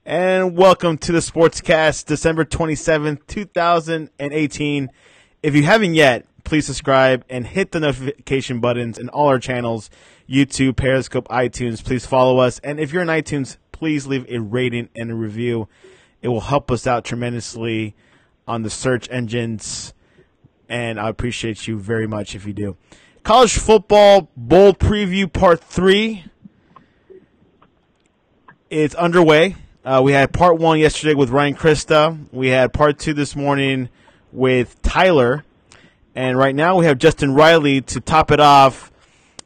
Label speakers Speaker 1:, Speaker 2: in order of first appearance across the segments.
Speaker 1: And welcome to the Sportscast, December 27th, 2018. If you haven't yet, please subscribe and hit the notification buttons in all our channels, YouTube, Periscope, iTunes. Please follow us. And if you're in iTunes, please leave a rating and a review. It will help us out tremendously on the search engines, and I appreciate you very much if you do. College Football Bowl Preview Part 3 is underway. We had Part 1 yesterday with Ryan Krista. We had Part 2 this morning with Tyler. And right now we have Justin Riley to top it off.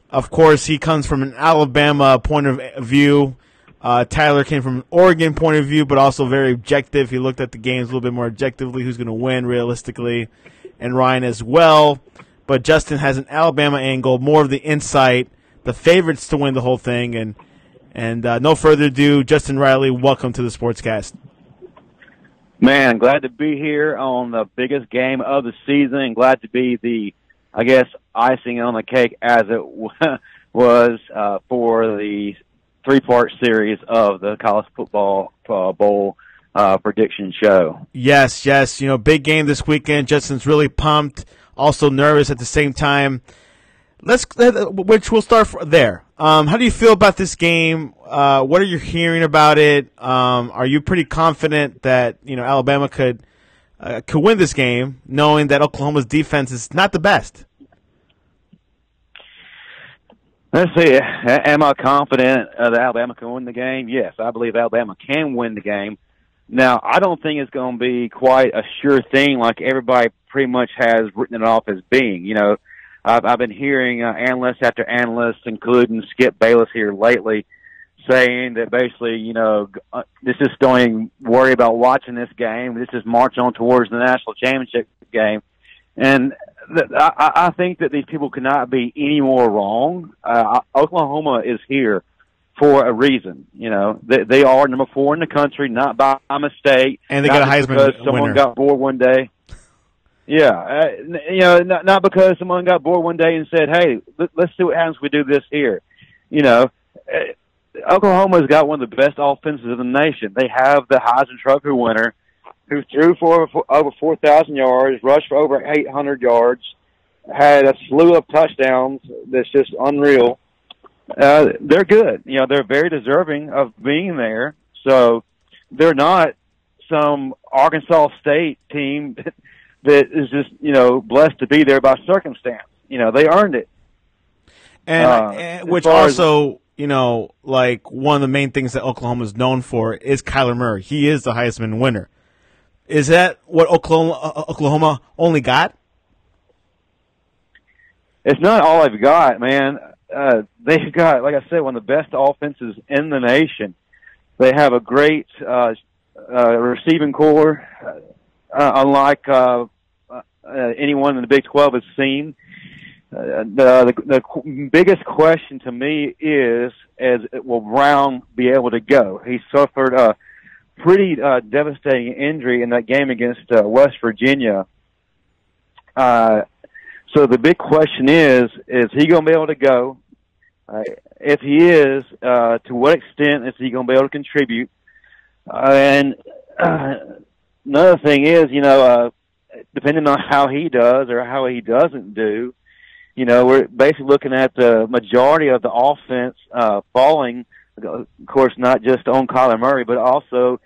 Speaker 1: Of course, he comes from an Alabama point of view. Tyler came from an Oregon point of view, but also very objective. He looked at the games a little bit more objectively, who's going to win realistically, and Ryan as well. But Justin has an Alabama angle, more of the insight, the favorites to win the whole thing. And no further ado, Justin Riley, welcome to the Sportscast.
Speaker 2: Man, glad to be here on the biggest game of the season, and glad to be the, I guess, icing on the cake as it was for the three-part series of the College Football Bowl prediction show.
Speaker 1: Yes. Big game this weekend. Justin's really pumped, also nervous at the same time. Which we'll start there. How do you feel about this game? What are you hearing about it? Are you pretty confident that Alabama could win this game, knowing that Oklahoma's defense is not the best?
Speaker 2: Let's see. Am I confident that Alabama can win the game? Yes, I believe Alabama can win the game. Now, I don't think it's going to be quite a sure thing like everybody pretty much has written it off as being. I've been hearing analyst after analyst, including Skip Bayless here lately, saying that basically, just don't even worry about watching this game. Let's just march on towards the national championship game. And I think that these people cannot be any more wrong. Oklahoma is here for a reason. They are number 4 in the country, not by mistake.
Speaker 1: And they got a Heisman winner.
Speaker 2: Someone got bored one day. Yeah, not because someone got bored one day and said, "Hey, let's see what happens if we do this here." Oklahoma's got one of the best offenses in the nation. They have the Heisman Trophy winner, who threw for over 4,000 yards, rushed for over 800 yards, had a slew of touchdowns. That's just unreal. They're good. They're very deserving of being there. So they're not some Arkansas State team that is just, blessed to be there by circumstance. They earned it.
Speaker 1: And which also, like one of the main things that Oklahoma is known for is Kyler Murray. He is the Heisman winner. Is that what Oklahoma only got?
Speaker 2: It's not all they've got, man. They've got, like I said, one of the best offenses in the nation. They have a great receiving core, unlike anyone in the Big 12 has seen. The biggest question to me is will Brown be able to go? He suffered a pretty devastating injury in that game against West Virginia. So the big question is he going to be able to go? If he is, to what extent is he going to be able to contribute? And another thing is, depending on how he does or how he doesn't do, we're basically looking at the majority of the offense falling, of course, not just on Kyler Murray, but also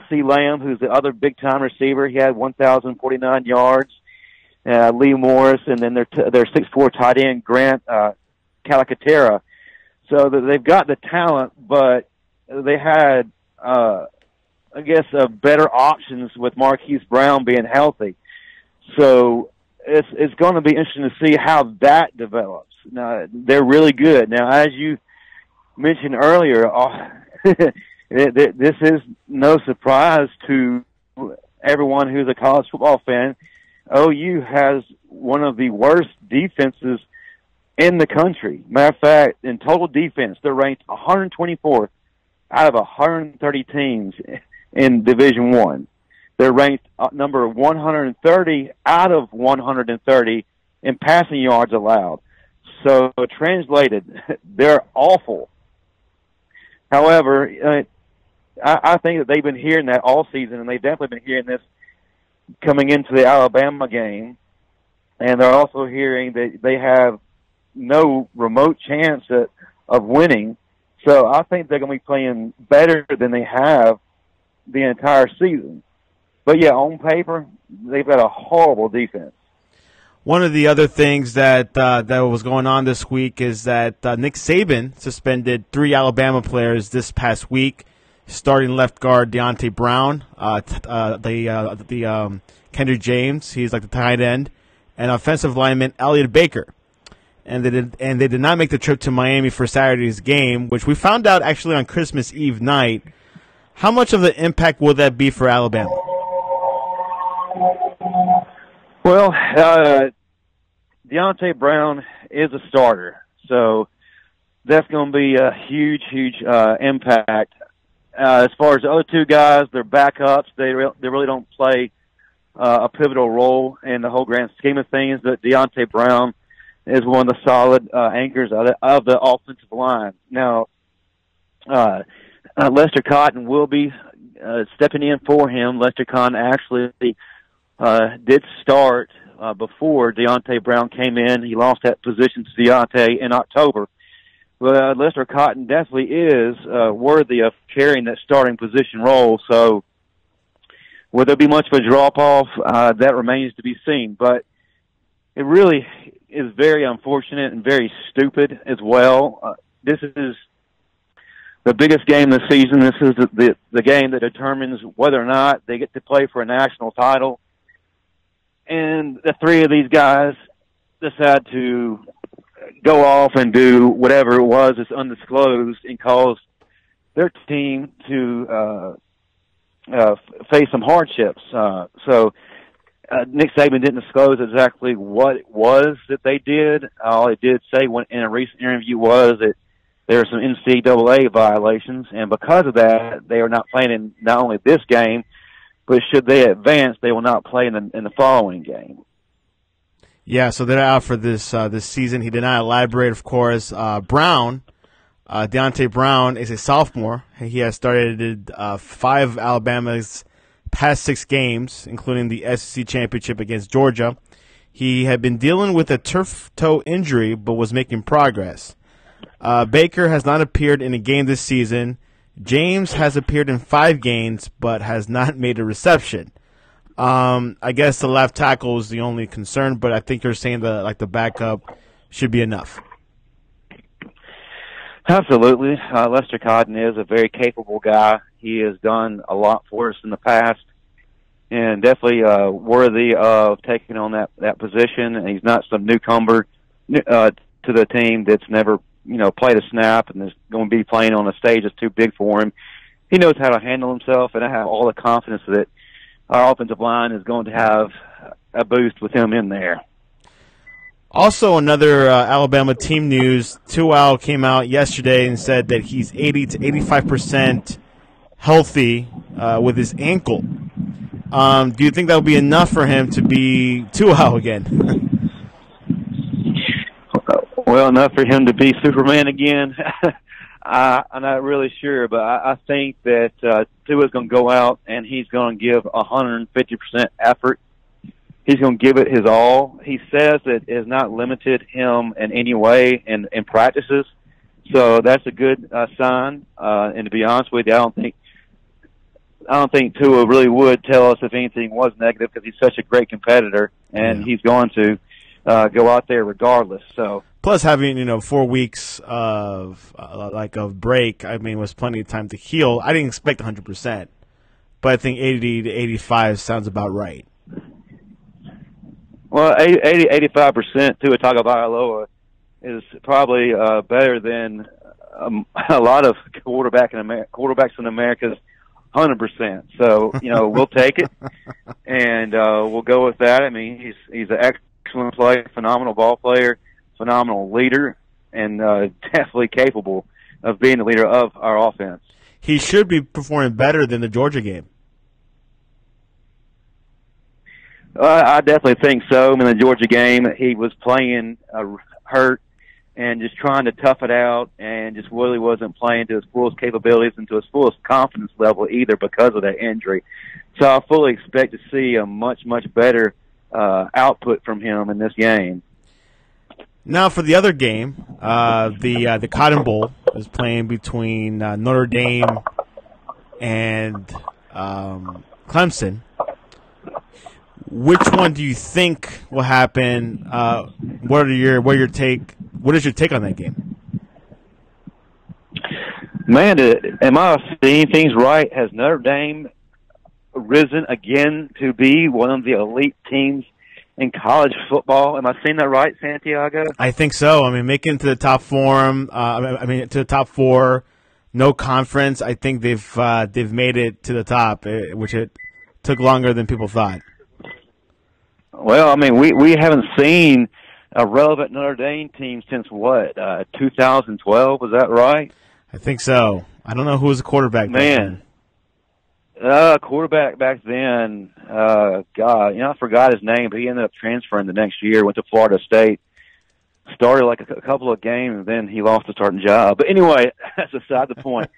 Speaker 2: C. Lamb, who's the other big-time receiver. He had 1,049 yards. Lee Morris, and then their 6'4" tight end, Grant Calcaterra. So they've got the talent, but they had, better options with Marquise Brown being healthy. So it's going to be interesting to see how that develops. Now, they're really good. Now, as you mentioned earlier, this is no surprise to everyone who's a college football fan. OU has one of the worst defenses in the country. Matter of fact, in total defense, they're ranked 124th out of 130 teams in Division I. They're ranked number 130 out of 130 in passing yards allowed. So, translated, they're awful. However, I think that they've been hearing that all season, and they've definitely been hearing this coming into the Alabama game. And they're also hearing that they have no remote chance of winning. So I think they're going to be playing better than they have the entire season. But, yeah, on paper, they've got a horrible defense.
Speaker 1: One of the other things that was going on this week is that Nick Saban suspended 3 Alabama players this past week, starting left guard Deontay Brown, Kendrick James, he's like the tight end, and offensive lineman Elliott Baker. And they did not make the trip to Miami for Saturday's game, which we found out actually on Christmas Eve night. How much of an impact will that be for Alabama?
Speaker 2: Well, Deontay Brown is a starter, so that's going to be a huge, huge impact. As far as the other 2 guys, they're backups. They really don't play a pivotal role in the whole grand scheme of things, but Deontay Brown is one of the solid anchors of the offensive line. Now, Lester Cotton will be stepping in for him. Lester Cotton actually did start before Deontay Brown came in. He lost that position to Deontay in October. But Lester Cotton definitely is worthy of carrying that starting position role. So will there be much of a drop-off? That remains to be seen. But it really is very unfortunate and very stupid as well. This is the biggest game of the season. This is the game that determines whether or not they get to play for a national title. And the 3 of these guys decide to go off and do whatever it was that's undisclosed and cause their team to face some hardships. So Nick Saban didn't disclose exactly what it was that they did. All he did say in a recent interview was that there are some NCAA violations, and because of that, they are not playing in not only this game, but should they advance, they will not play in the following game.
Speaker 1: Yeah, so they're out for this season. He did not elaborate, of course. Deontay Brown is a sophomore. He has started 5 Alabama's past 6 games, including the SEC championship against Georgia. He had been dealing with a turf toe injury, but was making progress. Baker has not appeared in a game this season. James has appeared in 5 games, but has not made a reception. I guess the left tackle is the only concern, but I think you're saying that the backup should be enough.
Speaker 2: Absolutely. Lester Cotton is a very capable guy. He has done a lot for us in the past and definitely worthy of taking on that position. And he's not some newcomer to the team that's never played a snap and is going to be playing on a stage that's too big for him. He knows how to handle himself, and I have all the confidence that our offensive line is going to have a boost with him in there.
Speaker 1: Also, another Alabama team news, Tual came out yesterday and said that he's 80 to 85% healthy with his ankle. Do you think that will be enough for him to be Tual again?
Speaker 2: Well, enough for him to be Superman again. I'm not really sure, but I think that Tua's going to go out and he's going to give 150% effort. He's going to give it his all. He says that it has not limited him in any way in practices, so that's a good sign. And to be honest with you, I don't think Tua really would tell us if anything was negative because he's such a great competitor, and he's going to go out there regardless. So.
Speaker 1: Plus, having 4 weeks of break, was plenty of time to heal. I didn't expect 100%, but I think 80 to 85 sounds about right.
Speaker 2: Well, 85% Tua Tagovailoa is probably better than a lot of quarterbacks in America's 100%. So we'll take it, and we'll go with that. He's an excellent player, phenomenal ball player, phenomenal leader, and definitely capable of being the leader of our offense.
Speaker 1: He should be performing better than the Georgia game.
Speaker 2: I definitely think so. In the Georgia game, he was playing hurt, and just trying to tough it out, and just really wasn't playing to his fullest capabilities and to his fullest confidence level either because of that injury. So I fully expect to see a much, much better output from him in this game.
Speaker 1: Now for the other game, the Cotton Bowl is playing between Notre Dame and Clemson. Which one do you think will happen? What is your take on that game?
Speaker 2: Man, am I seeing things right? Has Notre Dame risen again to be one of the elite teams in college football? Am I seeing that right, Santiago?
Speaker 1: I think so. I mean, making it to the top four. To the top four, no conference. I think they've made it to the top, which it took longer than people thought.
Speaker 2: Well, I mean, we haven't seen a relevant Notre Dame team since what, 2012? Was that right?
Speaker 1: I think so. I don't know who was the quarterback
Speaker 2: then. Quarterback back then, God, I forgot his name, but he ended up transferring the next year, went to Florida State, started like a couple of games, and then he lost the starting job. But anyway, that's beside the point.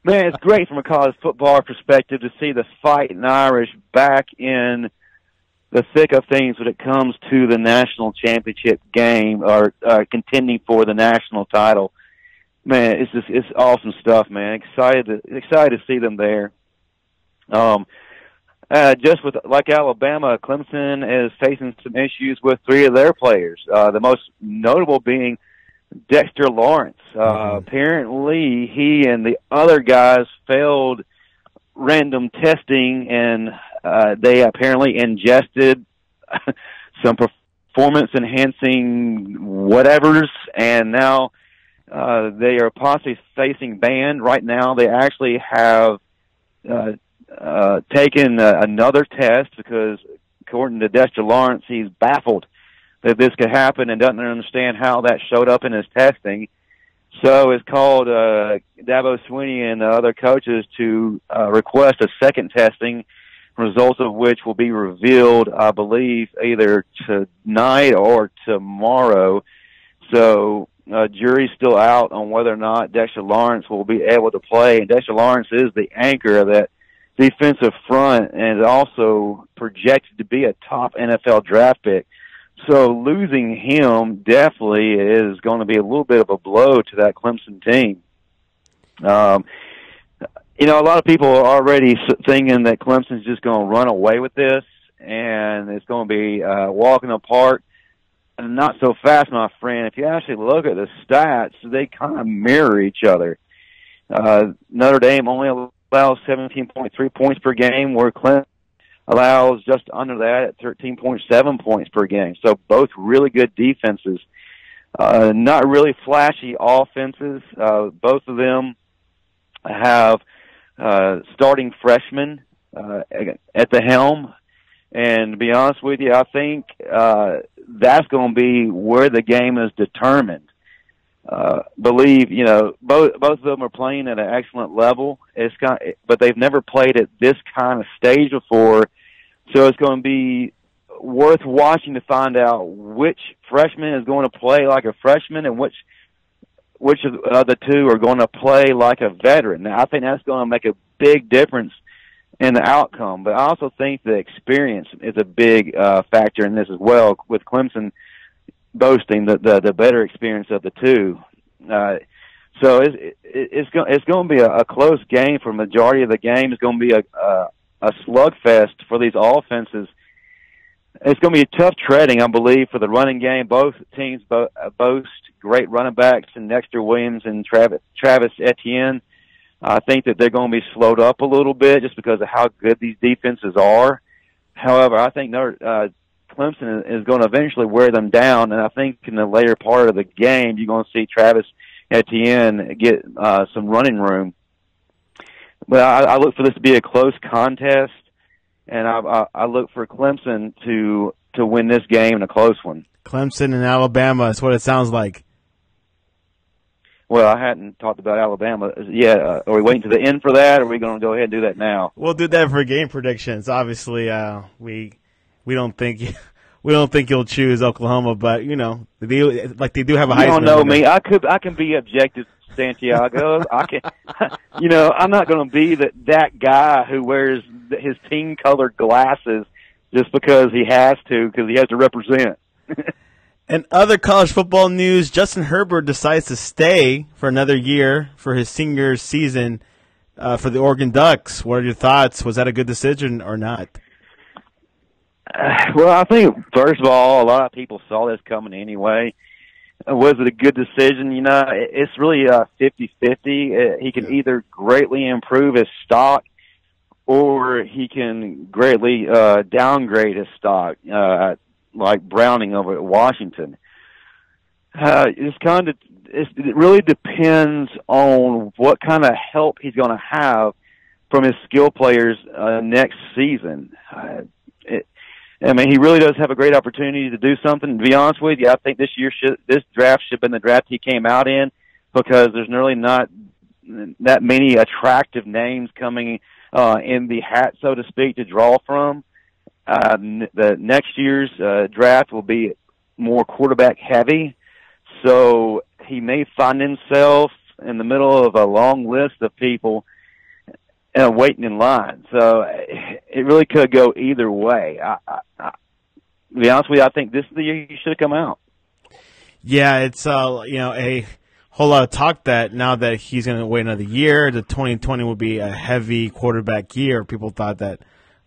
Speaker 2: Man, it's great from a college football perspective to see the Fighting Irish back in the thick of things when it comes to the national championship game or contending for the national title. Man, it's awesome stuff, man. Excited to see them there. Just with like Alabama, Clemson is facing some issues with three of their players. The most notable being Dexter Lawrence. Apparently, he and the other guys failed random testing, and they apparently ingested some performance-enhancing whatevers, and now they are possibly facing ban. Right now, they actually have taken another test because, according to Dexter Lawrence, he's baffled that this could happen and doesn't understand how that showed up in his testing. So it's called Dabo Swinney and the other coaches to request a second testing, results of which will be revealed, I believe, either tonight or tomorrow. So jury's still out on whether or not Dexter Lawrence will be able to play. And Dexter Lawrence is the anchor of that defensive front and is also projected to be a top NFL draft pick. So losing him definitely is going to be a little bit of a blow to that Clemson team. A lot of people are already thinking that Clemson's just going to run away with this, and it's going to be walking apart. And not so fast, my friend. If you actually look at the stats, they kind of mirror each other. Notre Dame only allows 17.3 points per game, where Clemson allows just under that at 13.7 points per game. So both really good defenses. Not really flashy offenses. Both of them have starting freshmen at the helm. And to be honest with you, I think that's going to be where the game is determined. Both of them are playing at an excellent level. But they've never played at this kind of stage before. So it's going to be worth watching to find out which freshman is going to play like a freshman and which of the two are going to play like a veteran. Now, I think that's going to make a big difference in the outcome. But I also think the experience is a big factor in this as well, with Clemson boasting the better experience of the two. So it's going to be a close game for a majority of the game. It's going to be a slugfest for these offenses. It's going to be tough treading, I believe, for the running game. Both teams boast great running backs in Dexter Williams and Travis Etienne. I think that they're going to be slowed up a little bit just because of how good these defenses are. However, I think Clemson is going to eventually wear them down, and I think in the later part of the game, you're going to see Travis Etienne get some running room. But I look for this to be a close contest, and I look for Clemson to win this game in a close one.
Speaker 1: Clemson and Alabama is what it sounds like.
Speaker 2: Well, I hadn't talked about Alabama yet. Are we waiting to the end for that, or are we going to go ahead and do that now?
Speaker 1: We'll do that for game predictions. Obviously, we don't think we don't think he'll choose Oklahoma, but they do have a Heisman.
Speaker 2: You don't know
Speaker 1: winner.
Speaker 2: me. I can be objective, Santiago. I can, I'm not going to be that guy who wears his team-colored glasses just because he has to represent.
Speaker 1: And other college football news, Justin Herbert decides to stay for another year for his senior season for the Oregon Ducks. What are your thoughts? Was that a good decision or not?
Speaker 2: Well, I think, first of all, a lot of people saw this coming anyway. Was it a good decision? It's really 50-50. He can either greatly improve his stock or he can greatly downgrade his stock, like Browning over at Washington. It really depends on what kind of help he's going to have from his skill players next season. He really does have a great opportunity to do something. To be honest with you, I think this draft should have been the draft he came out in, because there's really not that many attractive names coming in the hat, so to speak, to draw from. The next year's draft will be more quarterback heavy, so he may find himself in the middle of a long list of people waiting in line. So it really could go either way. To be honest with you, I think this is the year he should have come out.
Speaker 1: Yeah, it's a whole lot of talk that now that he's going to wait another year, the 2020 will be a heavy quarterback year. People thought that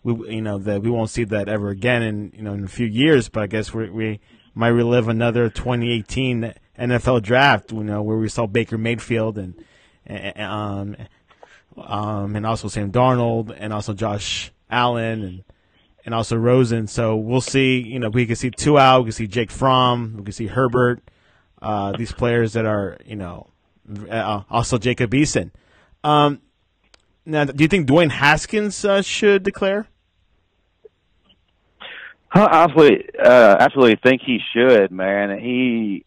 Speaker 1: we won't see that ever again in a few years, but I guess we might relive another 2018 NFL draft, where we saw Baker Mayfield and also Sam Darnold and also Josh Allen and also Rosen. So we'll see. We can see Tua, we can see Jake Fromm, we can see Herbert. These players that are also Jacob Eason. Now, do you think Dwayne Haskins should declare?
Speaker 2: I absolutely think he should, man. He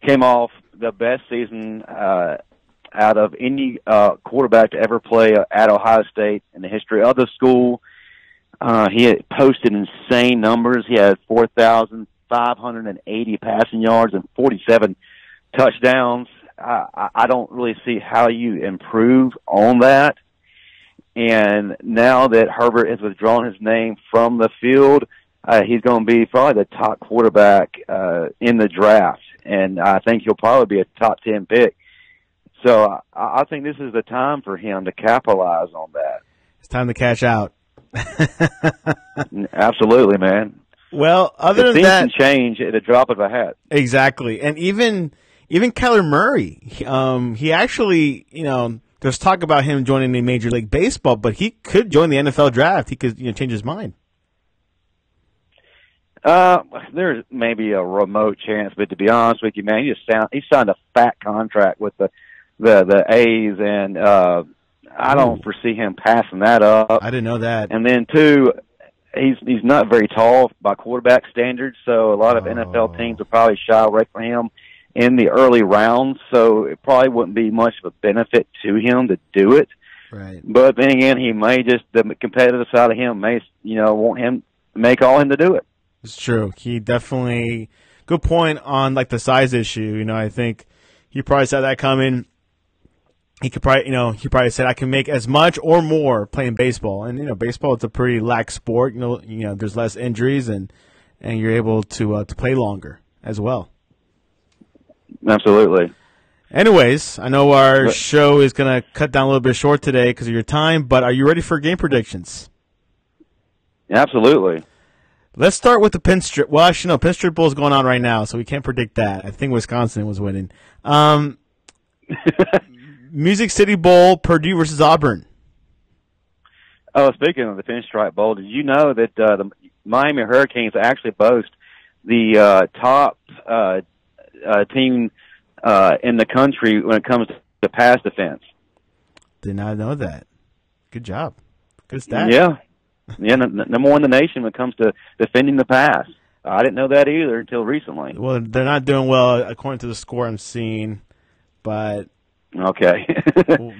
Speaker 2: came off the best season out of any quarterback to ever play at Ohio State in the history of the school. He had posted insane numbers. He had 4,580 passing yards and 47 touchdowns. I don't really see how you improve on that. And now that Herbert has withdrawn his name from the field, he's going to be probably the top quarterback in the draft. And I think he'll probably be a top 10 pick. So I think this is the time for him to capitalize on that.
Speaker 1: It's time to cash out.
Speaker 2: Absolutely, man.
Speaker 1: Well, other than
Speaker 2: that,
Speaker 1: that,
Speaker 2: can change at a drop of a hat.
Speaker 1: Exactly, and even Kyler Murray, he actually, there's talk about him joining the Major League Baseball, but he could join the NFL draft. He could, change his mind.
Speaker 2: There's maybe a remote chance, but to be honest with you, man, he signed a fat contract with the A's, and I don't foresee him passing that up.
Speaker 1: I didn't know that.
Speaker 2: And then two, he's not very tall by quarterback standards, so a lot of NFL teams will probably shy away from him in the early rounds. So it probably wouldn't be much of a benefit to him to do it.
Speaker 1: Right.
Speaker 2: But then again, he may the competitive side of him may call him to do it.
Speaker 1: It's true. He definitely good point on the size issue. I think he probably saw that coming. He probably said, I can make as much or more playing baseball. And, baseball, it's a pretty lax sport. There's less injuries and you're able to play longer as well.
Speaker 2: Absolutely.
Speaker 1: Anyways, I know our show is going to cut down a little bit short today because of your time, but are you ready for game predictions?
Speaker 2: Absolutely.
Speaker 1: Let's start with the Penn Strip. Well, actually, no, Penn Strip Bowl is going on right now, so we can't predict that. I think Wisconsin was winning. Music City Bowl, Purdue versus Auburn.
Speaker 2: Oh, speaking of the Pinstripe Bowl, did you know that the Miami Hurricanes actually boast the top team in the country when it comes to pass defense?
Speaker 1: Did not know that. Good job. Good stat.
Speaker 2: Yeah, number one in the nation when it comes to defending the pass. I didn't know that either until recently.
Speaker 1: Well, they're not doing well according to the score I'm seeing, but...
Speaker 2: Okay.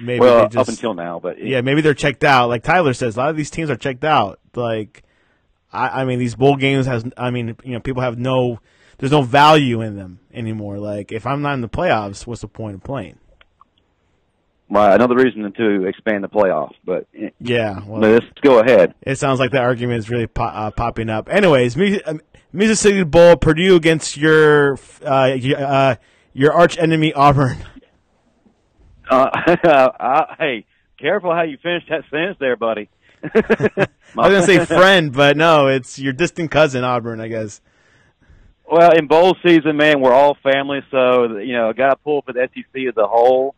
Speaker 1: Maybe
Speaker 2: up until now, but
Speaker 1: maybe they're checked out. Like Tyler says, a lot of these teams are checked out. I mean, these bowl games people have there's no value in them anymore. Like, if I'm not in the playoffs, what's the point of playing?
Speaker 2: Right, another reason to expand the playoff. But
Speaker 1: yeah, well,
Speaker 2: let's go ahead.
Speaker 1: It sounds like that argument is really popping up. Anyways, Music City Bowl, Purdue against your arch enemy Auburn.
Speaker 2: Hey, careful how you finish that sentence there, buddy.
Speaker 1: I was going to say friend, but no, it's your distant cousin, Auburn, I guess.
Speaker 2: Well, in bowl season, man, we're all family, so, got to pull for the SEC as a whole.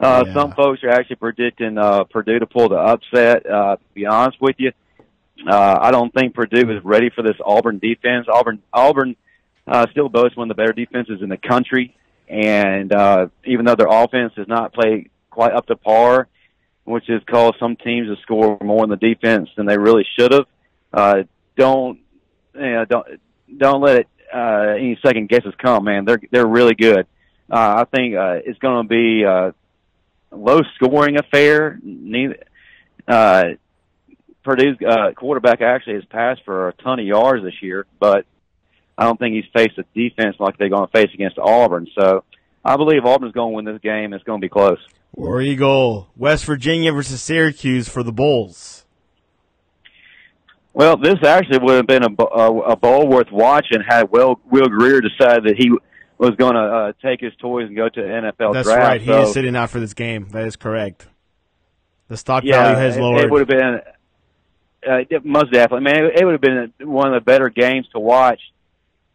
Speaker 2: Some folks are actually predicting Purdue to pull the upset. To be honest with you, I don't think Purdue is ready for this Auburn defense. Auburn still boasts one of the better defenses in the country, and even though their offense does not play quite up to par, which has caused some teams to score more in the defense than they really should have, don't let it any second guesses come. Man, they're really good. I think it's going to be low-scoring affair. Purdue's quarterback actually has passed for a ton of yards this year, but I don't think he's faced a defense like they're going to face against Auburn. So I believe Auburn's going to win this game. It's going to be close.
Speaker 1: War Eagle, West Virginia versus Syracuse for the Bulls.
Speaker 2: Well, this actually would have been a bowl worth watching had Will Greer decided that he was going to take his toys and go to the NFL
Speaker 1: That's
Speaker 2: draft.
Speaker 1: right. He is sitting out for this game. That is correct. The stock value has lowered.
Speaker 2: It would have been most definitely. Man, it would have been one of the better games to watch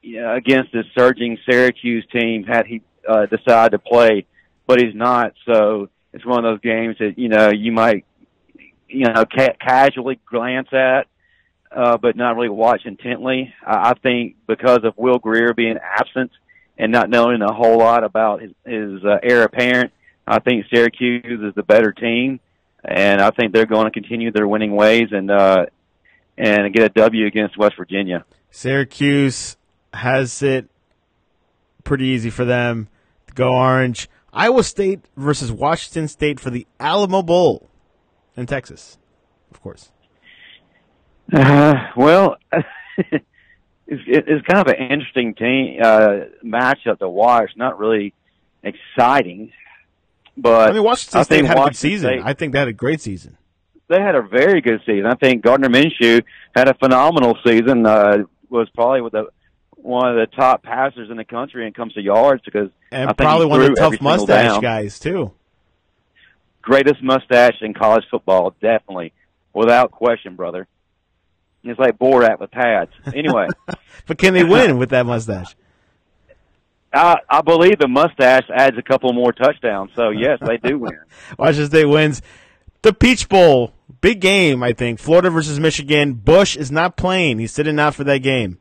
Speaker 2: against this surging Syracuse team had he decided to play, but he's not. So it's one of those games that you might casually glance at, but not really watch intently. I think because of Will Greer being absent and not knowing a whole lot about his heir apparent, I think Syracuse is the better team, and I think they're going to continue their winning ways and get a W against West Virginia.
Speaker 1: Syracuse has it pretty easy for them to go orange. Iowa State versus Washington State for the Alamo Bowl in Texas, of course.
Speaker 2: Well, it's kind of an interesting team matchup to watch. Not really exciting, but
Speaker 1: I mean, Washington State had a good season. I think they had a great season.
Speaker 2: They had a very good season. I think Gardner Minshew had a phenomenal season. Was probably one of the top passers in the country when it comes to yards because
Speaker 1: and
Speaker 2: I think
Speaker 1: probably one of the tough mustache
Speaker 2: down.
Speaker 1: Guys too.
Speaker 2: Greatest mustache in college football, definitely, without question, brother. It's like Borat with pads. Anyway.
Speaker 1: But can they win with that mustache?
Speaker 2: I believe the mustache adds a couple more touchdowns, so yes, they do win.
Speaker 1: Washington State wins. The Peach Bowl, big game, I think. Florida versus Michigan. Bush is not playing. He's sitting out for that game.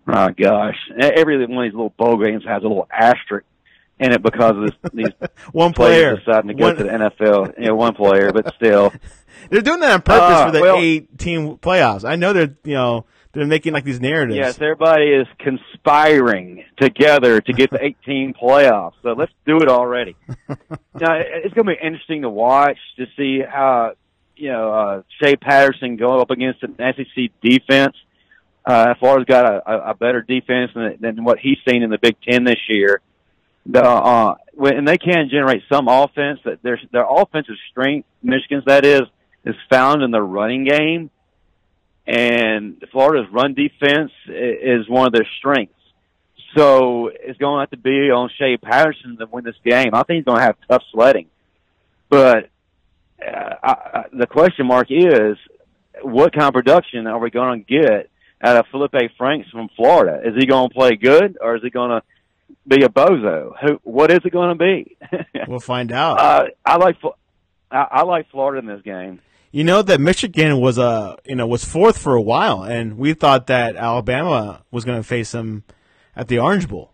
Speaker 2: Oh, gosh. Every one of these little bowl games has a little asterisk in it because of these
Speaker 1: one player
Speaker 2: deciding to go to the NFL. One player, but still.
Speaker 1: They're doing that on purpose for the 8-team playoffs. I know they're making like these narratives.
Speaker 2: Yes, everybody is conspiring together to get the 8-team playoffs. So let's do it already. Now, it's going to be interesting to watch to see how Shea Patterson go up against an SEC defense. Florida's got a better defense than what he's seen in the Big Ten this year. And they can generate some offense. That their offensive strength, Michigan's that is found in the running game. And Florida's run defense is one of their strengths. So it's going to have to be on Shea Patterson to win this game. I think he's going to have tough sledding. But the question mark is, what kind of production are we going to get out of Felipe Franks from Florida? Is he going to play good, or is he going to be a bozo? What is it going to be?
Speaker 1: We'll find out.
Speaker 2: I like Florida in this game.
Speaker 1: You know that Michigan was fourth for a while, and we thought that Alabama was going to face them at the Orange Bowl.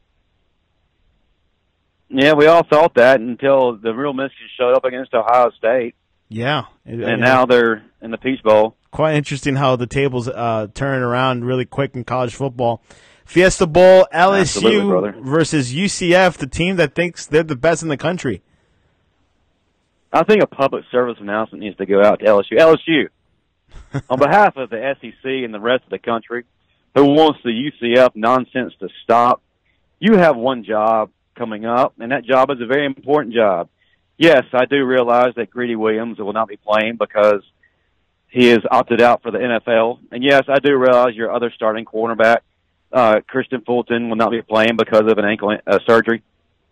Speaker 2: Yeah, we all thought that until the real Michigan showed up against Ohio State.
Speaker 1: Yeah.
Speaker 2: And now they're in the Peach Bowl.
Speaker 1: Quite interesting how the tables turn around really quick in college football. Fiesta Bowl, LSU versus UCF, the team that thinks they're the best in the country.
Speaker 2: I think a public service announcement needs to go out to LSU. LSU, On behalf of the SEC and the rest of the country who wants the UCF nonsense to stop, you have one job coming up, and that job is a very important job. Yes, I do realize that Greedy Williams will not be playing because he is opted out for the NFL. And yes, I do realize your other starting cornerback, Christian Fulton, will not be playing because of an ankle surgery.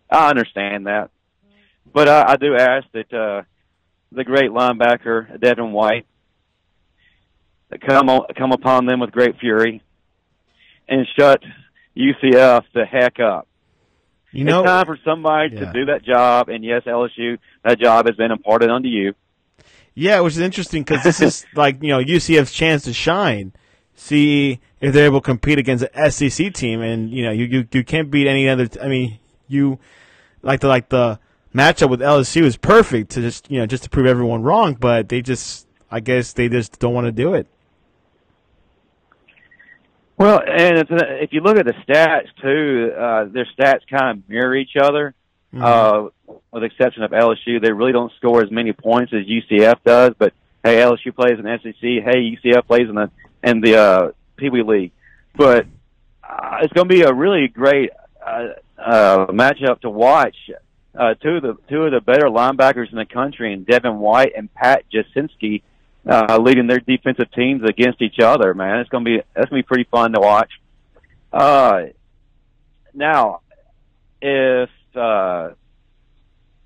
Speaker 2: I understand that. But I do ask that the great linebacker, Devin White, come upon them with great fury and shut UCF the heck up.
Speaker 1: You know,
Speaker 2: it's time for somebody to do that job, and yes, LSU, that job has been imparted unto you.
Speaker 1: Yeah, which is interesting because this is like, UCF's chance to shine, see if they're able to compete against an SEC team, and you can't beat any other. I mean, you like the matchup with LSU is perfect to just to prove everyone wrong, but I guess they just don't want to do it.
Speaker 2: Well, and if you look at the stats, too, their stats kind of mirror each other. With the exception of LSU. They really don't score as many points as UCF does, but, hey, LSU plays in the SEC. Hey, UCF plays in the Pee Wee League. But it's going to be a really great matchup to watch. Two of the better linebackers in the country, and Devin White and Pat Jasinski, leading their defensive teams against each other. Man, that's gonna be pretty fun to watch. Now, if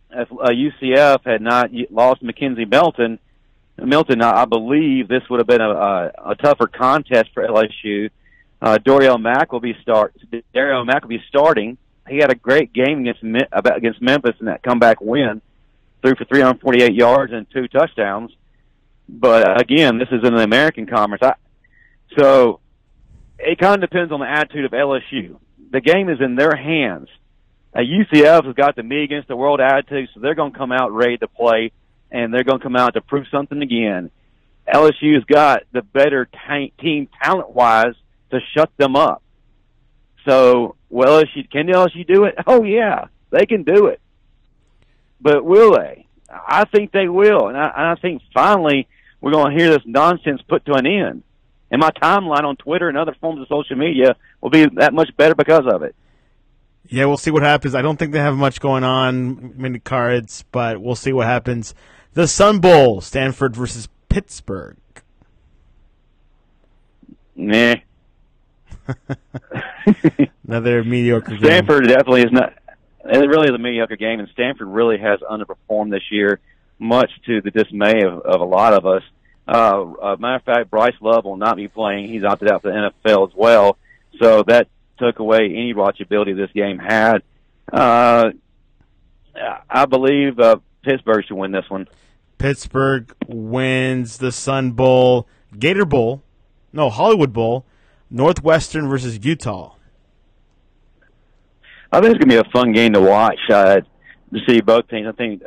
Speaker 2: UCF had not lost Mackenzie Milton, I believe this would have been a tougher contest for LSU. Daryl Mack will be starting. He had a great game against Memphis in that comeback win, threw for 348 yards and 2 touchdowns. But again, this is in the American Conference, so it kind of depends on the attitude of LSU. The game is in their hands. UCF has got the me against the world attitude, so they're going to come out ready to play, and they're going to come out to prove something again. LSU has got the better team talent-wise to shut them up. So, can LSU do it? Oh, yeah, they can do it. But will they? I think they will, and I think finally we're going to hear this nonsense put to an end. And my timeline on Twitter and other forms of social media will be that much better because of it.
Speaker 1: Yeah, we'll see what happens. I don't think they have much going on, many cards, but we'll see what happens. The Sun Bowl, Stanford versus Pittsburgh.
Speaker 2: Nah.
Speaker 1: Another mediocre game.
Speaker 2: Stanford definitely is not. It really is a mediocre game, and Stanford really has underperformed this year, much to the dismay of a lot of us. Matter of fact, Bryce Love will not be playing. He's opted out for the NFL as well, so that took away any watchability this game had. I believe Pittsburgh should win this one.
Speaker 1: Pittsburgh wins the Sun Bowl, Hollywood Bowl, Northwestern versus Utah.
Speaker 2: I think it's going to be a fun game to watch, to see both teams. I think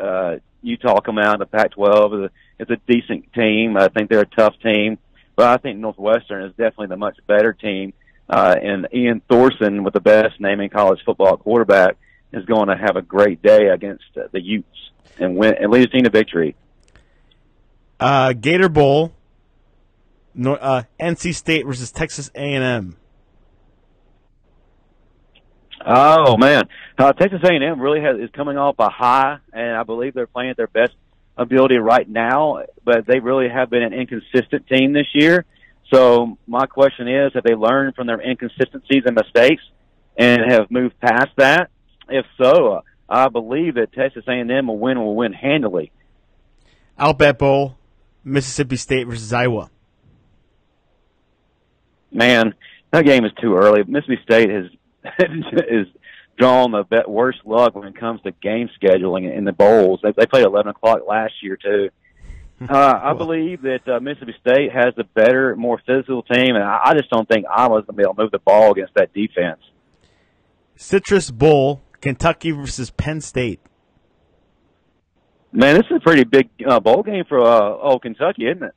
Speaker 2: Utah come out in the Pac-12. It's a decent team. I think they're a tough team. But I think Northwestern is definitely the much better team. And Ian Thorson, with the best name in college football at quarterback, is going to have a great day against the Utes and win and lead his team to victory.
Speaker 1: Gator Bowl, NC State versus Texas A&M.
Speaker 2: Oh man, Texas A&M really is coming off a high, and I believe they're playing at their best ability right now. But they really have been an inconsistent team this year. So my question is, have they learned from their inconsistencies and mistakes, and have moved past that? If so, I believe that Texas A&M will win handily.
Speaker 1: Outback Bowl, Mississippi State versus Iowa.
Speaker 2: Man, that game is too early. Mississippi State is drawn the worst luck when it comes to game scheduling in the bowls. They played 11 o'clock last year, too. I believe that Mississippi State has the better, more physical team, and I just don't think Iowa's going to be able to move the ball against that defense.
Speaker 1: Citrus Bowl, Kentucky versus Penn State.
Speaker 2: Man, this is a pretty big bowl game for old Kentucky, isn't it?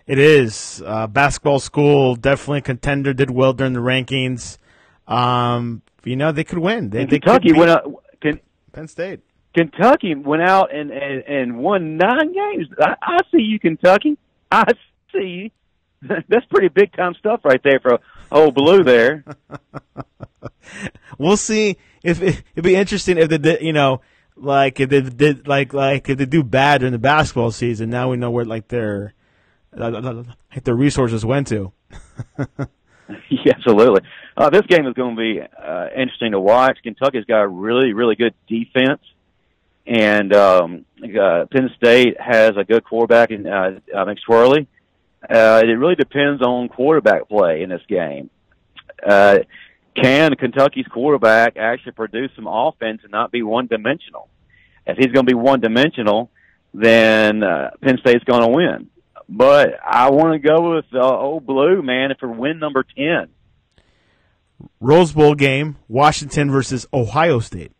Speaker 1: It is. Basketball school, definitely a contender, did well during the rankings. They could win.
Speaker 2: Kentucky went out.
Speaker 1: Penn State.
Speaker 2: Kentucky went out and won 9 games. I see you, Kentucky. I See, that's pretty big time stuff right there for old Blue there.
Speaker 1: We'll see if it'd be interesting if they did, like if they did like if they do bad during the basketball season. Now we know where their resources went to.
Speaker 2: Yeah, absolutely. This game is going to be interesting to watch. Kentucky's got a really, really good defense, and Penn State has a good quarterback in McSwirly. It really depends on quarterback play in this game. Can Kentucky's quarterback actually produce some offense and not be one-dimensional? If he's going to be one-dimensional, then Penn State's going to win. But I want to go with old Blue, man, for win number 10.
Speaker 1: Rose Bowl game, Washington versus Ohio State.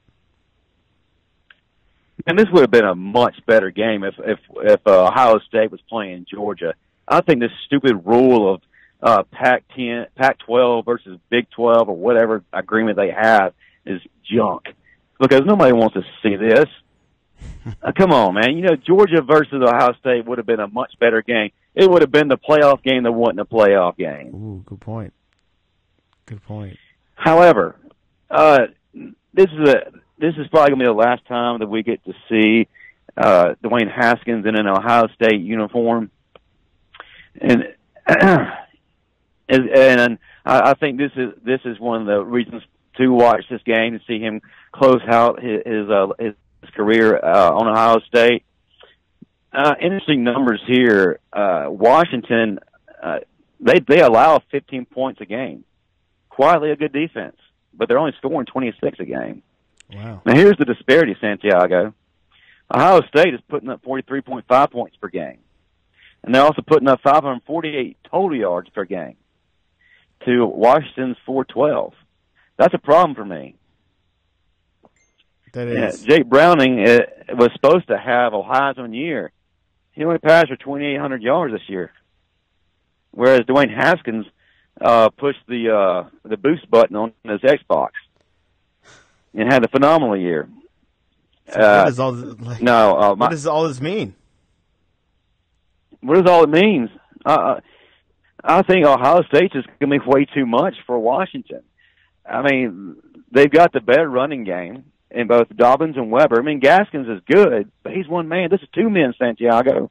Speaker 2: And this would have been a much better game if Ohio State was playing Georgia. I think this stupid rule of Pac-10, Pac-12 versus Big 12 or whatever agreement they have is junk, because nobody wants to see this. Come on, man. Georgia versus Ohio State would have been a much better game. It would have been the playoff game that wasn't a playoff game.
Speaker 1: Ooh, good point. Good point.
Speaker 2: However, this is probably going to be the last time that we get to see Dwayne Haskins in an Ohio State uniform. And I think this is one of the reasons to watch this game, to see him close out his career on Ohio State. Interesting numbers here. Washington, they allow 15 points a game. Quietly a good defense, but they're only scoring 26 a game.
Speaker 1: Wow.
Speaker 2: Now here's the disparity, Santiago. Ohio State is putting up 43.5 points per game, and they're also putting up 548 total yards per game to Washington's 412. That's a problem for me.
Speaker 1: That is.
Speaker 2: Jake Browning was supposed to have a Heisman year. He only passed for 2,800 yards this year, whereas Dwayne Haskins pushed the boost button on his Xbox and had a phenomenal year.
Speaker 1: So what does all this, what does all this mean?
Speaker 2: What does all it means? I think Ohio State's is going to be way too much for Washington. I mean, they've got the better running game in both Dobbins and Weber. I mean, Gaskins is good, but he's one man. This is two men, Santiago.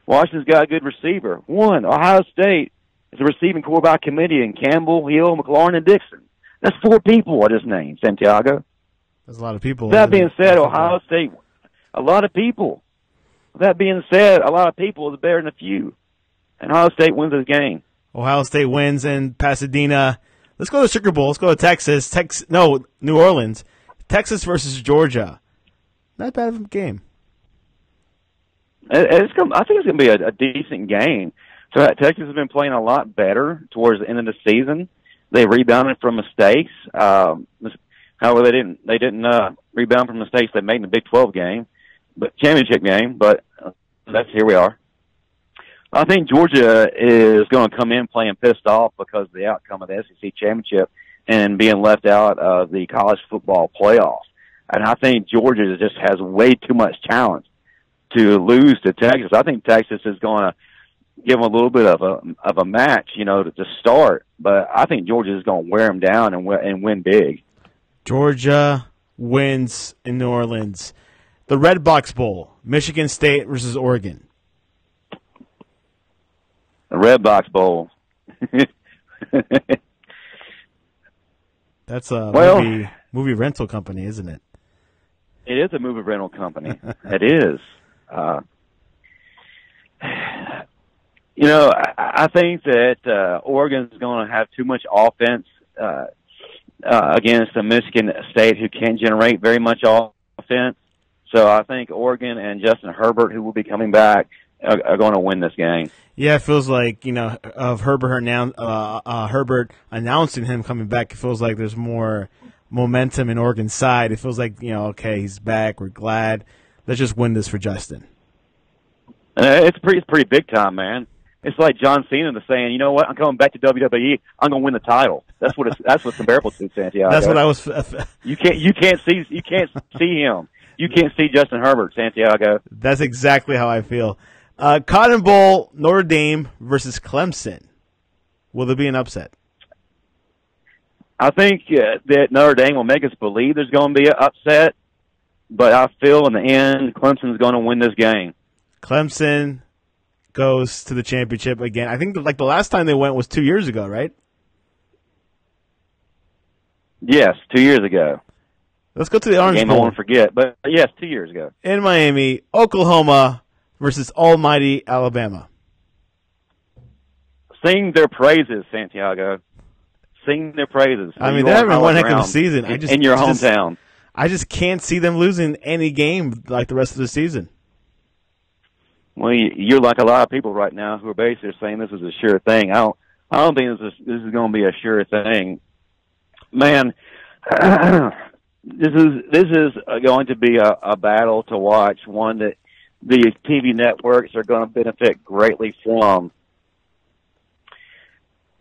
Speaker 2: Washington's got a good receiver. One, Ohio State is a receiving core by committee in Campbell, Hill, McLaurin, and Dixon. That's four people I just named, Santiago.
Speaker 1: There's a lot of people.
Speaker 2: That being said, Ohio State, a lot of people. That being said, a lot of people is better than a few. And Ohio State wins this game.
Speaker 1: Ohio State wins in Pasadena. Let's go to Sugar Bowl. Let's go to Texas. New Orleans. Texas versus Georgia. Not bad of a game.
Speaker 2: I think it's going to be a decent game. So Texas has been playing a lot better towards the end of the season. They rebounded from mistakes. However, they didn't rebound from mistakes they made in the Big 12 game, but championship game. But here we are. I think Georgia is going to come in playing pissed off because of the outcome of the SEC championship and being left out of the college football playoff. And I think Georgia just has way too much talent to lose to Texas. I think Texas is going to give them a little bit of a match, to start. But I think Georgia is going to wear them down and win big.
Speaker 1: Georgia wins in New Orleans. The Red Box Bowl, Michigan State versus Oregon.
Speaker 2: The Red Box Bowl.
Speaker 1: That's a movie rental company, isn't it?
Speaker 2: It is a movie rental company. It is. I think that Oregon's going to have too much offense against a Michigan State who can't generate very much offense. So I think Oregon and Justin Herbert, who will be coming back, are going to win this game.
Speaker 1: Yeah, it feels like, of Herbert announcing him coming back, it feels like there's more momentum in Oregon's side. It feels like, okay, he's back. We're glad. Let's just win this for Justin.
Speaker 2: It's pretty big time, man. It's like John Cena saying, you know what, I'm coming back to WWE. I'm going to win the title. That's what's comparable to Santiago.
Speaker 1: That's what I was.
Speaker 2: You can't see him. You can't see Justin Herbert, Santiago.
Speaker 1: That's exactly how I feel. Cotton Bowl, Notre Dame versus Clemson. Will there be an upset?
Speaker 2: I think that Notre Dame will make us believe there's going to be an upset, but I feel in the end Clemson's going to win this game.
Speaker 1: Clemson goes to the championship again. I think like the last time they went was 2 years ago, right?
Speaker 2: Yes, 2 years ago.
Speaker 1: Let's go to the Orange
Speaker 2: game
Speaker 1: Bowl.
Speaker 2: I won't forget, but yes, 2 years ago.
Speaker 1: In Miami, Oklahoma versus almighty Alabama.
Speaker 2: Sing their praises, Santiago. Sing their praises.
Speaker 1: I mean, they're having one heck of a season.
Speaker 2: In your hometown.
Speaker 1: I just can't see them losing any game like the rest of the season.
Speaker 2: Well, you're like a lot of people right now who are basically saying this is a sure thing. I don't think this is going to be a sure thing. Man, this is going to be a battle to watch, one that the TV networks are going to benefit greatly from.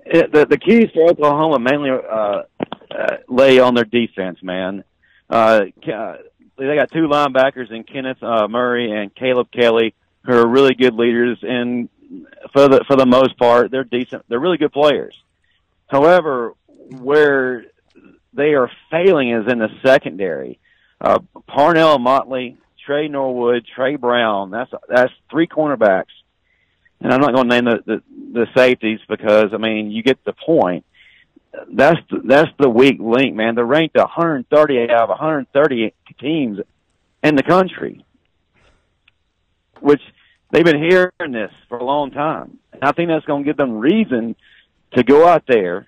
Speaker 2: The keys for Oklahoma mainly lay on their defense, man. They got two linebackers in Kenneth Murray and Caleb Kelly, who are really good leaders, and for the most part, they're decent. They're really good players. However, where they are failing is in the secondary. Parnell Motley, Trey Norwood, Trey Brown. That's three cornerbacks. And I'm not going to name the safeties because, I mean, you get the point. That's the weak link, man. They're ranked 130 out of 130 teams in the country, which they've been hearing this for a long time. And I think that's going to give them reason to go out there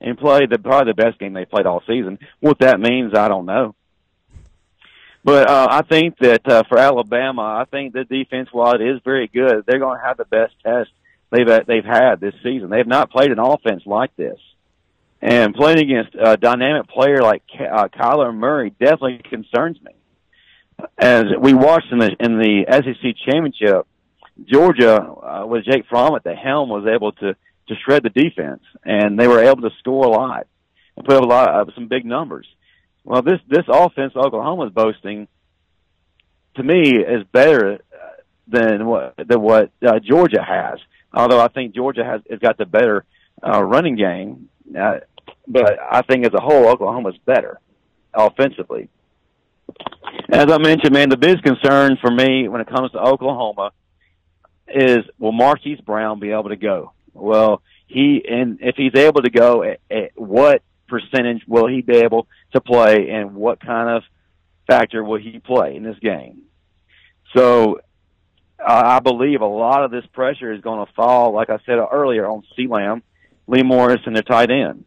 Speaker 2: and play probably the best game they played all season. What that means, I don't know. But I think that for Alabama, I think the defense, while it is very good, they're going to have the best test they've had this season. They have not played an offense like this. And playing against a dynamic player like Kyler Murray definitely concerns me. As we watched in the SEC championship, Georgia, with Jake Fromm at the helm, was able to shred the defense, and they were able to score a lot and put up some big numbers. Well, this offense Oklahoma is boasting, to me, is better than what Georgia has. Although I think Georgia has got the better running game, but I think as a whole, Oklahoma's better offensively. As I mentioned, man, the biggest concern for me when it comes to Oklahoma is, will Marquise Brown be able to go? Well, if he's able to go, at what percentage will he be able to play, and what kind of factor will he play in this game? So I believe a lot of this pressure is going to fall, like I said earlier, on C-Lamb, Lee Morris, and their tight end.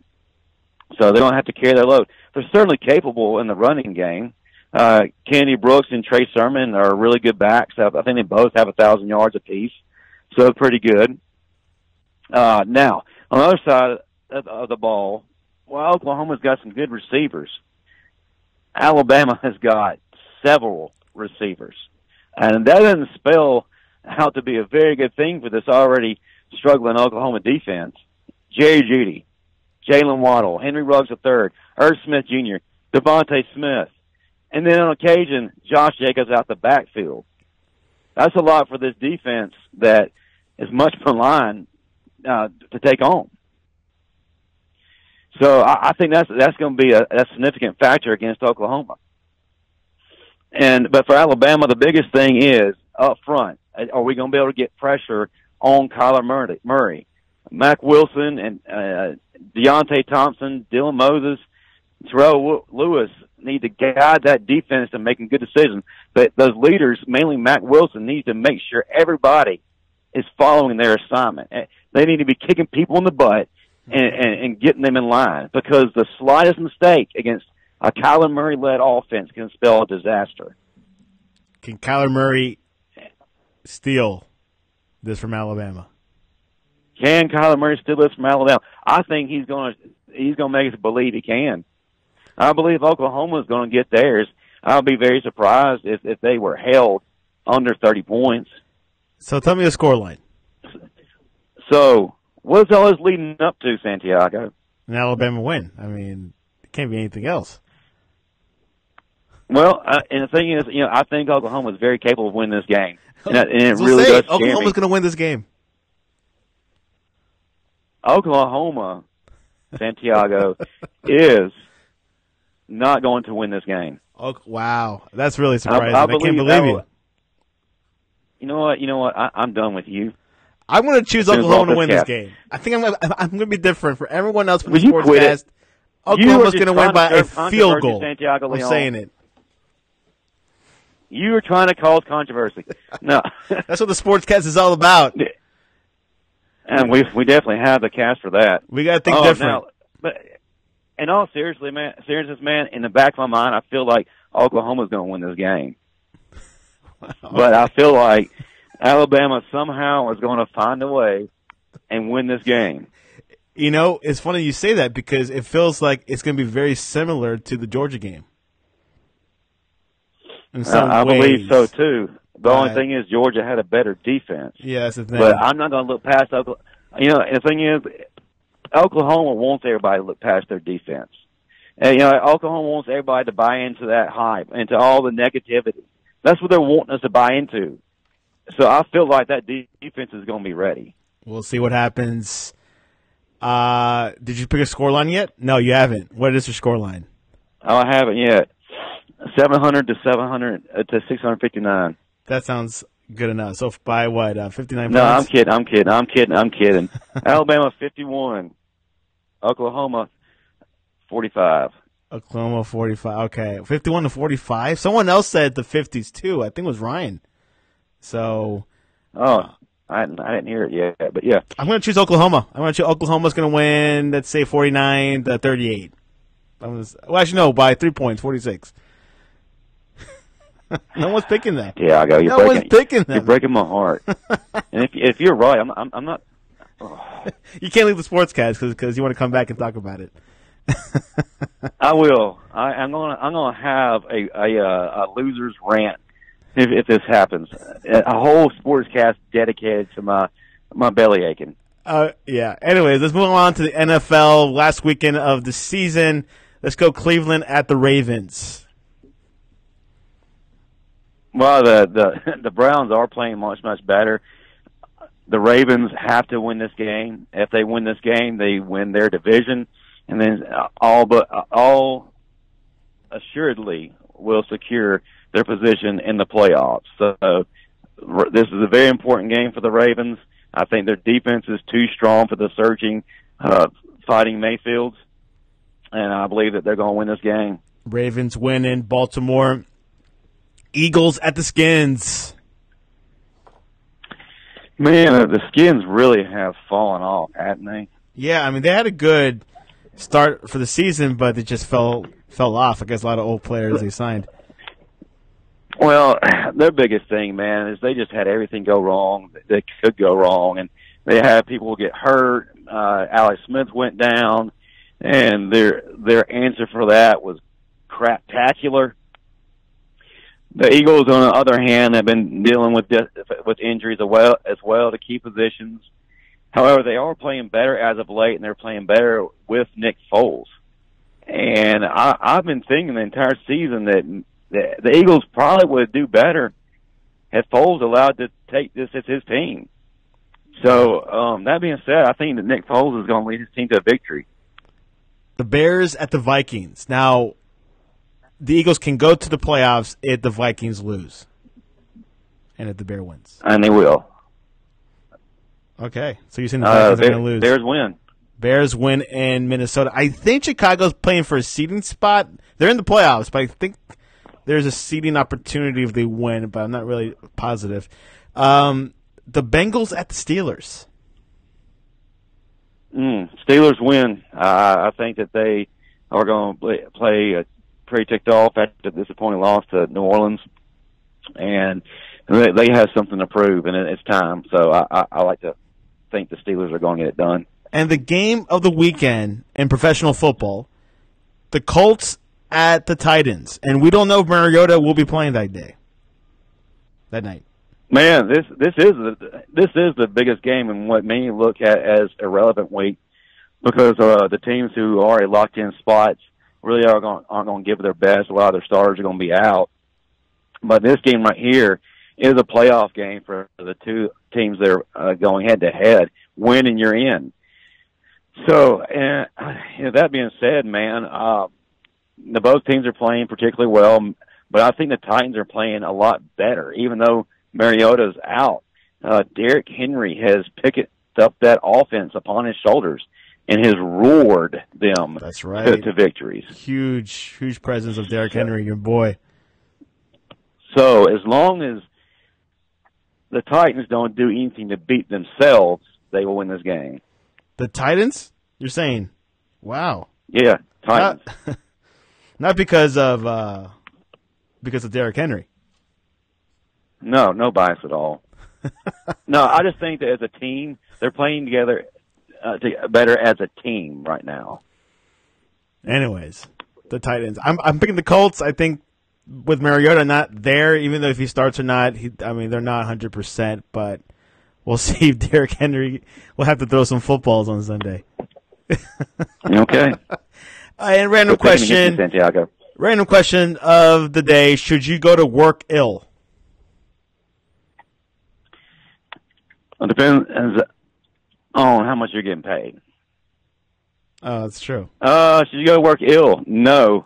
Speaker 2: So they don't have to carry their load. They're certainly capable in the running game. Kennedy Brooks and Trey Sermon are really good backs. I think they both have 1,000 yards apiece, so pretty good. Now, on the other side of the ball, well, Oklahoma's got some good receivers. Alabama has got several receivers. And that doesn't spell out to be a very good thing for this already struggling Oklahoma defense. Jerry Jeudy, Jalen Waddle, Henry Ruggs III, Irv Smith Jr., Devontae Smith, and then on occasion, Josh Jacobs out the backfield. That's a lot for this defense that is much maligned to take on. So I think that's going to be a significant factor against Oklahoma. But for Alabama, the biggest thing is up front. Are we going to be able to get pressure on Kyler Murray? Mac Wilson and Deontay Thompson, Dylan Moses, Terrell Lewis need to guide that defense and making good decisions. But those leaders, mainly Mac Wilson, need to make sure everybody is following their assignment. They need to be kicking people in the butt and getting them in line, because the slightest mistake against a Kyler Murray-led offense can spell a disaster.
Speaker 1: Can Kyler Murray steal this from Alabama?
Speaker 2: Can Kyler Murray steal this from Alabama? I think he's going to make us believe he can. I believe Oklahoma is going to get theirs. I'll be very surprised if they were held under 30 points.
Speaker 1: So tell me the scoreline.
Speaker 2: So what's all this leading up to, Santiago?
Speaker 1: An Alabama win. I mean, it can't be anything else.
Speaker 2: Well, and the thing is, I think Oklahoma is very capable of winning this game, and it
Speaker 1: So
Speaker 2: really does scare me.
Speaker 1: Oklahoma's going to win this game.
Speaker 2: Oklahoma, Santiago, is not going to win this game.
Speaker 1: Oh, wow. That's really surprising.
Speaker 2: I
Speaker 1: can't believe you.
Speaker 2: You know what? I'm done with you.
Speaker 1: I'm going to choose Oklahoma to win this game. I think I'm going to be different for everyone else from the sportscast. Oklahoma's going to win by a field goal.
Speaker 2: Santiago
Speaker 1: I'm saying it.
Speaker 2: You are trying to cause controversy. No.
Speaker 1: That's what the sportscast is all about.
Speaker 2: And we definitely have the cast for that.
Speaker 1: We got to think different.
Speaker 2: Now, but in all seriousness, man, in the back of my mind, I feel like Oklahoma's going to win this game. But I feel like Alabama somehow is going to find a way and win this game.
Speaker 1: It's funny you say that because it feels like it's going to be very similar to the Georgia game. In some
Speaker 2: I
Speaker 1: ways.
Speaker 2: believe so, too. The only thing is Georgia had a better defense.
Speaker 1: Yeah, that's the thing.
Speaker 2: But I'm not going to look past Oklahoma. The thing is, Oklahoma wants everybody to look past their defense. And, Oklahoma wants everybody to buy into that hype, into all the negativity. That's what they're wanting us to buy into. So I feel like that defense is going to be ready.
Speaker 1: We'll see what happens. Did you pick a scoreline yet? No, you haven't. What is your scoreline?
Speaker 2: Oh, I haven't yet. 700 to 659.
Speaker 1: That sounds good enough. So by what? 59
Speaker 2: No,
Speaker 1: points?
Speaker 2: I'm kidding. Alabama 51. Oklahoma 45.
Speaker 1: Oklahoma 45. Okay, 51 to 45. Someone else said the 50s too. I think it was Ryan. So.
Speaker 2: Oh, I didn't hear it yet, but yeah.
Speaker 1: I'm going to choose Oklahoma. I'm going to choose Oklahoma's going to win. Let's say 49 to 38. By 3 points, 46. No one's picking that.
Speaker 2: Yeah,
Speaker 1: one's picking that.
Speaker 2: You're breaking my heart. And if you're right, I'm not. Oh.
Speaker 1: You can't leave the sportscast because you want to come back and talk about it.
Speaker 2: I will. I'm gonna have a loser's rant if this happens. A whole sportscast dedicated to my belly aching.
Speaker 1: Yeah. Anyways, let's move on to the NFL. Last weekend of the season. Let's go Cleveland at the Ravens.
Speaker 2: Well, the Browns are playing much better. The Ravens have to win this game. If they win this game, they win their division, and then all assuredly will secure their position in the playoffs. So this is a very important game for the Ravens. I think their defense is too strong for the surging, fighting Mayfields, and I believe that they're going to win this game.
Speaker 1: Ravens win in Baltimore. Eagles at the Skins.
Speaker 2: Man, the Skins really have fallen off, haven't they?
Speaker 1: Yeah, I mean, they had a good start for the season, but it just fell off. I guess a lot of old players they signed.
Speaker 2: Well, their biggest thing, man, is they just had everything go wrong that could go wrong, and they had people get hurt. Alex Smith went down, and their answer for that was craptacular. The Eagles, on the other hand, have been dealing with injuries as well to key positions. However, they are playing better as of late, and they're playing better with Nick Foles. And I've been thinking the entire season that the Eagles probably would do better if Foles allowed to take this as his team. So that being said, I think that Nick Foles is going to lead his team to a victory.
Speaker 1: The Bears at the Vikings. Now, the Eagles can go to the playoffs if the Vikings lose and if the Bear wins.
Speaker 2: And they will.
Speaker 1: Okay. So you're saying the Vikings are going to lose.
Speaker 2: Bears win.
Speaker 1: Bears win in Minnesota. I think Chicago's playing for a seeding spot. They're in the playoffs, but I think there's a seeding opportunity if they win, but I'm not really positive. The Bengals at the Steelers.
Speaker 2: Steelers win. I think that they are going to play pretty ticked off after the disappointing loss to New Orleans, and they have something to prove, and it's time. So I like to think the Steelers are going to get it done.
Speaker 1: And the game of the weekend in professional football, the Colts at the Titans, and we don't know if Mariota will be playing that night.
Speaker 2: Man, this is the biggest game in what many look at as irrelevant week, because the teams who are already locked in spots really aren't going to give their best. A lot of their starters are going to be out. But this game right here is a playoff game for the two teams that are going head-to-head. Win and you're in. So, that being said, man, the both teams are playing particularly well, but I think the Titans are playing a lot better, even though Mariota's out. Derrick Henry has picked up that offense upon his shoulders and has roared them
Speaker 1: That's right.
Speaker 2: to victories.
Speaker 1: Huge presence of Derrick Henry, your boy.
Speaker 2: So as long as the Titans don't do anything to beat themselves, they will win this game.
Speaker 1: The Titans? You're saying? Wow.
Speaker 2: Yeah, Titans.
Speaker 1: Not because of Derrick Henry.
Speaker 2: No bias at all. No, I just think that as a team, they're playing together better as a team right now.
Speaker 1: Anyways, the Titans. I'm picking the Colts. I think with Mariota not there, even though if he starts or not, they're not 100%, but we'll see if Derrick Henry will have to throw some footballs on Sunday.
Speaker 2: Okay.
Speaker 1: And random question,
Speaker 2: Santiago.
Speaker 1: Random question of the day: should you go to work ill?
Speaker 2: It depends on how much you're getting paid.
Speaker 1: Oh, that's true.
Speaker 2: Should you go to work ill? No.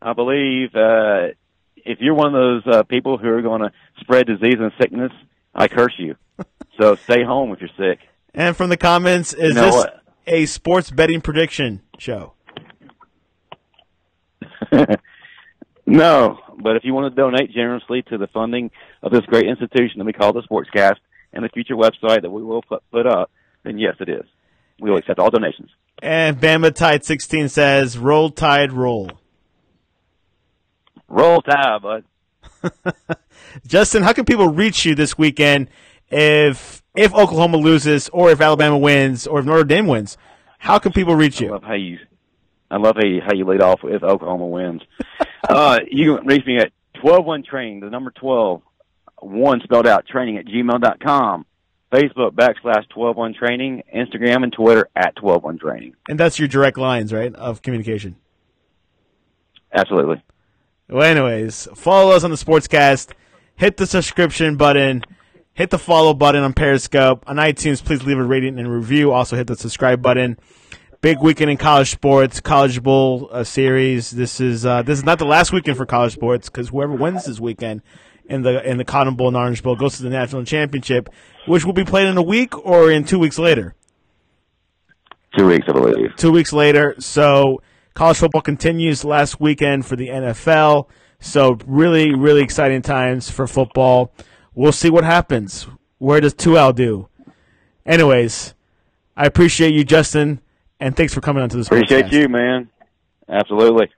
Speaker 2: I believe if you're one of those people who are going to spread disease and sickness, I curse you. So stay home if you're sick.
Speaker 1: And from the comments, is this a sports betting prediction show?
Speaker 2: No, but if you want to donate generously to the funding of this great institution that we call the Sportscast and the future website that we will put up, then yes, it is. We will accept all donations.
Speaker 1: And Bama Tide 16 says, "Roll Tide, roll."
Speaker 2: Roll Tide, bud.
Speaker 1: Justin, how can people reach you this weekend if Oklahoma loses, or if Alabama wins, or if Notre Dame wins? How can people reach you?
Speaker 2: I love how you lead off if Oklahoma wins. You can reach me at 121training, the number 12, 1 spelled out, training at gmail.com, Facebook /121training, Instagram and Twitter at 121training.
Speaker 1: And that's your direct lines, right, of communication?
Speaker 2: Absolutely.
Speaker 1: Well, anyways, follow us on the Sportscast. Hit the subscription button. Hit the follow button on Periscope. On iTunes, please leave a rating and review. Also hit the subscribe button. Big weekend in college sports, College Bowl series. This is not the last weekend for college sports, because whoever wins this weekend in the Cotton Bowl and Orange Bowl goes to the national championship, which will be played in a week or in 2 weeks later.
Speaker 2: 2 weeks, I believe.
Speaker 1: 2 weeks later. So college football continues last weekend for the NFL. So really, really exciting times for football. We'll see what happens. Where does 2L do? Anyways, I appreciate you, Justin. And thanks for coming on to this podcast.
Speaker 2: Appreciate you, man. Absolutely.